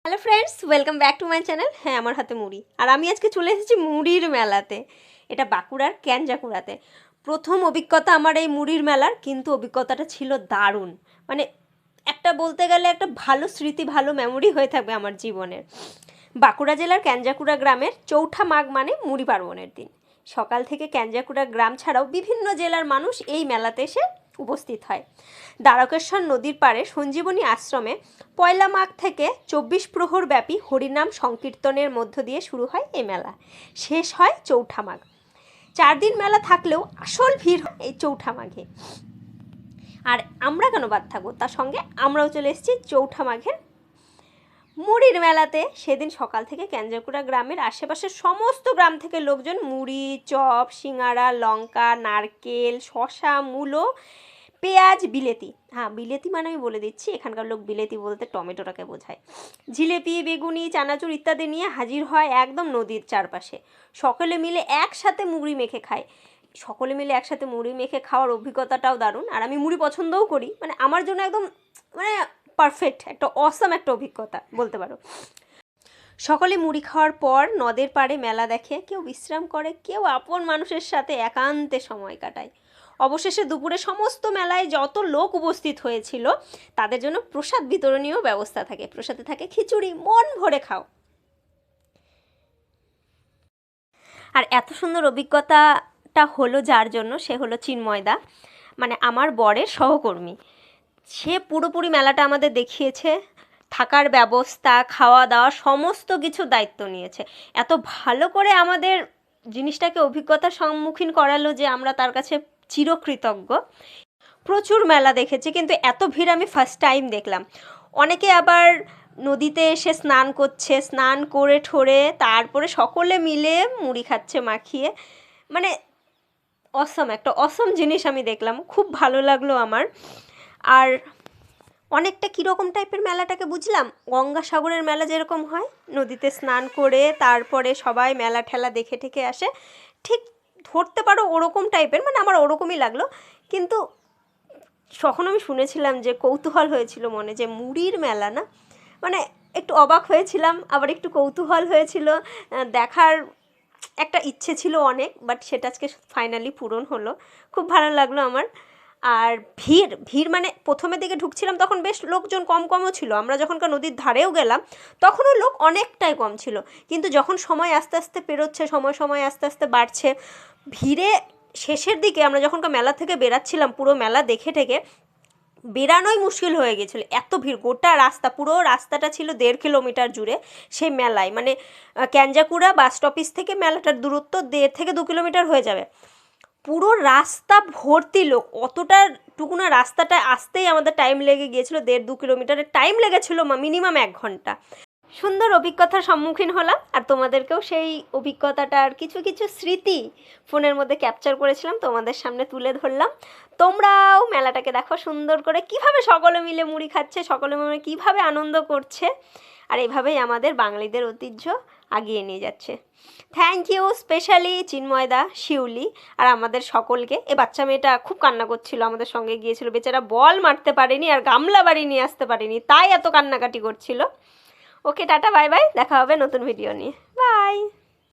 Hello friends, welcome back to my channel. হ্যাঁ, আমার হাতে মুড়ি, আর আমি আজকে চলে এসেছি মুড়ির মেলাতে। এটা বাঁকুড়ার ক্যানজাকুড়াতে। প্রথম অভিজ্ঞতা আমার এই মুড়ির মেলার, কিন্তু অভিজ্ঞতাটা ছিল দারুণ। মানে একটা বলতে গেলে একটা ভালো স্মৃতি, ভালো মেমোরি হয়ে থাকবে আমার জীবনের। বাঁকুড়া জেলার ক্যানজাকুড়া গ্রামের চৌঠা মাঘ মানে মুড়ি পার্বণের দিন। সকাল থেকে ক্যানজাকুড়া গ্রাম ছাড়াও বিভিন্ন জেলার মানুষ এই মেলাতে এসে উপস্থিত হয়। দ্বারকেশ্বর নদীর পাড়ে সঞ্জীবনী আশ্রমে পয়লা মাঘ থেকে 24 প্রহর ব্যাপী হরিনাম সংকীর্তনের মধ্য দিয়ে শুরু হয় এই মেলা, শেষ হয় চৌঠা মাঘ। 4 দিন মেলা থাকলেও আসল ভিড় হয় এই চৌঠা মাঘে। আর আমরা কেন বাদ থাকবো, তার সঙ্গে আমরাও চলে এসেছি চৌঠা মাঘের মুড়ির মেলাতে। সেদিন সকাল থেকে ক্যানজাকুড়া গ্রামের আশেপাশের সমস্ত গ্রাম থেকে লোকজন মুড়ি, চপ, সিঙ্গারা, লঙ্কা, নারকেল, শশা, মূলো, পেঁয়াজ, বিলেতি, হ্যাঁ বিলেতি মানে আমি বলে দিচ্ছি, এখানকার লোক বিলেতি বলতে টমেটোটাকে বোঝায়, জিলেপি, বেগুনি, চানাচুর ইত্যাদি নিয়ে হাজির হয় একদম নদীর চারপাশে। সকলে মিলে একসাথে মুড়ি মেখে খায়। সকলে মিলে একসাথে মুড়ি মেখে খাওয়ার অভিজ্ঞতাটাও দারুণ। আর আমি মুড়ি পছন্দও করি, মানে আমার জন্য একদম মানে পারফেক্ট একটা অসাম একটা অভিজ্ঞতা বলতে পারো। সকলে মুড়ি খাওয়ার পর নদের পাড়ে মেলা দেখে, কেউ বিশ্রাম করে, কেউ আপন মানুষের সাথে একান্তে সময় কাটায়। অবশেষে দুপুরে সমস্ত মেলায় যত লোক উপস্থিত হয়েছিল তাদের জন্য প্রসাদ বিতরণীয় ব্যবস্থা থাকে। প্রসাদে থাকে খিচুড়ি, মন ভরে খাও। আর এত সুন্দর অভিজ্ঞতাটা হলো যার জন্য, সে হলো চিন্ময়দা, মানে আমার বরের সহকর্মী। সে পুরোপুরি মেলাটা আমাদের দেখিয়েছে, থাকার ব্যবস্থা, খাওয়া দাওয়া সমস্ত কিছু দায়িত্ব নিয়েছে। এত ভালো করে আমাদের জিনিসটাকে অভিজ্ঞতার সম্মুখীন করালো যে আমরা তার কাছে চিরকৃতজ্ঞ। প্রচুর মেলা দেখেছি, কিন্তু এত ভিড় আমি ফার্স্ট টাইম দেখলাম। অনেকে আবার নদীতে এসে স্নান করছে, স্নান করে ঠোরে তারপরে সকলে মিলে মুড়ি খাচ্ছে মাখিয়ে। মানে একটা অসম জিনিস আমি দেখলাম, খুব ভালো লাগলো আমার। আর অনেকটা কীরকম টাইপের মেলাটাকে বুঝলাম, গঙ্গাসাগরের মেলা যেরকম হয়, নদীতে স্নান করে তারপরে সবাই মেলা ঠেলা দেখে ঠেকে আসে, ঠিক ধরতে পারো ওরকম টাইপের, মানে আমার ওরকমই লাগলো। কিন্তু তখন আমি শুনেছিলাম যে কৌতূহল হয়েছিল মনে, যে মুড়ির মেলা না, মানে একটু অবাক হয়েছিলাম, আবার একটু কৌতূহল হয়েছিল, দেখার একটা ইচ্ছে ছিল অনেক, বাট সেটা আজকে ফাইনালি পূরণ হলো। খুব ভালো লাগলো আমার। আর ভিড় মানে প্রথমের দিকে ঢুকছিলাম তখন বেশ লোকজন কমও ছিল। আমরা যখনকার নদীর ধারেও গেলাম তখনও লোক অনেকটাই কম ছিল, কিন্তু যখন সময় আস্তে আস্তে পেরোচ্ছে, সময় আস্তে আস্তে বাড়ছে, ভিড়ে শেষের দিকে আমরা যখনকার মেলা থেকে বেরাচ্ছিলাম, পুরো মেলা দেখে ঠেকে বেরানোই মুশকিল হয়ে গেছিলো, এত ভিড়। গোটা রাস্তা, পুরো রাস্তাটা ছিল 1.5 কিলোমিটার জুড়ে সেই মেলায়, মানে ক্যানজাকুড়া বাস স্টপিস থেকে মেলাটার দূরত্ব 1.5 থেকে 2 কিলোমিটার হয়ে যাবে। পুরো রাস্তা ভর্তি লোক, অতটা টুকুনা রাস্তাটা আসতেই আমাদের টাইম লেগে গিয়েছিলো 1.5-2 কিলোমিটারের টাইম লেগেছিলো মিনিমাম 1 ঘন্টা। সুন্দর অভিজ্ঞতার সম্মুখীন হলাম, আর তোমাদেরকেও সেই অভিজ্ঞতাটার কিছু কিছু স্মৃতি ফোনের মধ্যে ক্যাপচার করেছিলাম, তোমাদের সামনে তুলে ধরলাম। তোমরাও মেলাটাকে দেখো সুন্দর করে, কিভাবে সকলে মিলে মুড়ি খাচ্ছে, সকলে মিলে কীভাবে আনন্দ করছে। আর এভাবেই আমাদের বাঙালিদের ঐতিহ্য আগিয়ে নিয়ে যাচ্ছে। থ্যাংক ইউ স্পেশালি চিন্ময়দা, শিউলি আর আমাদের সকলকে। এ বাচ্চা মেয়েটা খুব কান্না করছিল, আমাদের সঙ্গে গিয়েছিল, বেচারা বল মারতে পারেনি আর গামলা বাড়ি নিয়ে আসতে পারেনি, তাই এত কান্নাকাটি করছিল। ওকে, টাটা, বাই বাই, দেখা হবে নতুন ভিডিও নিয়ে, বাই।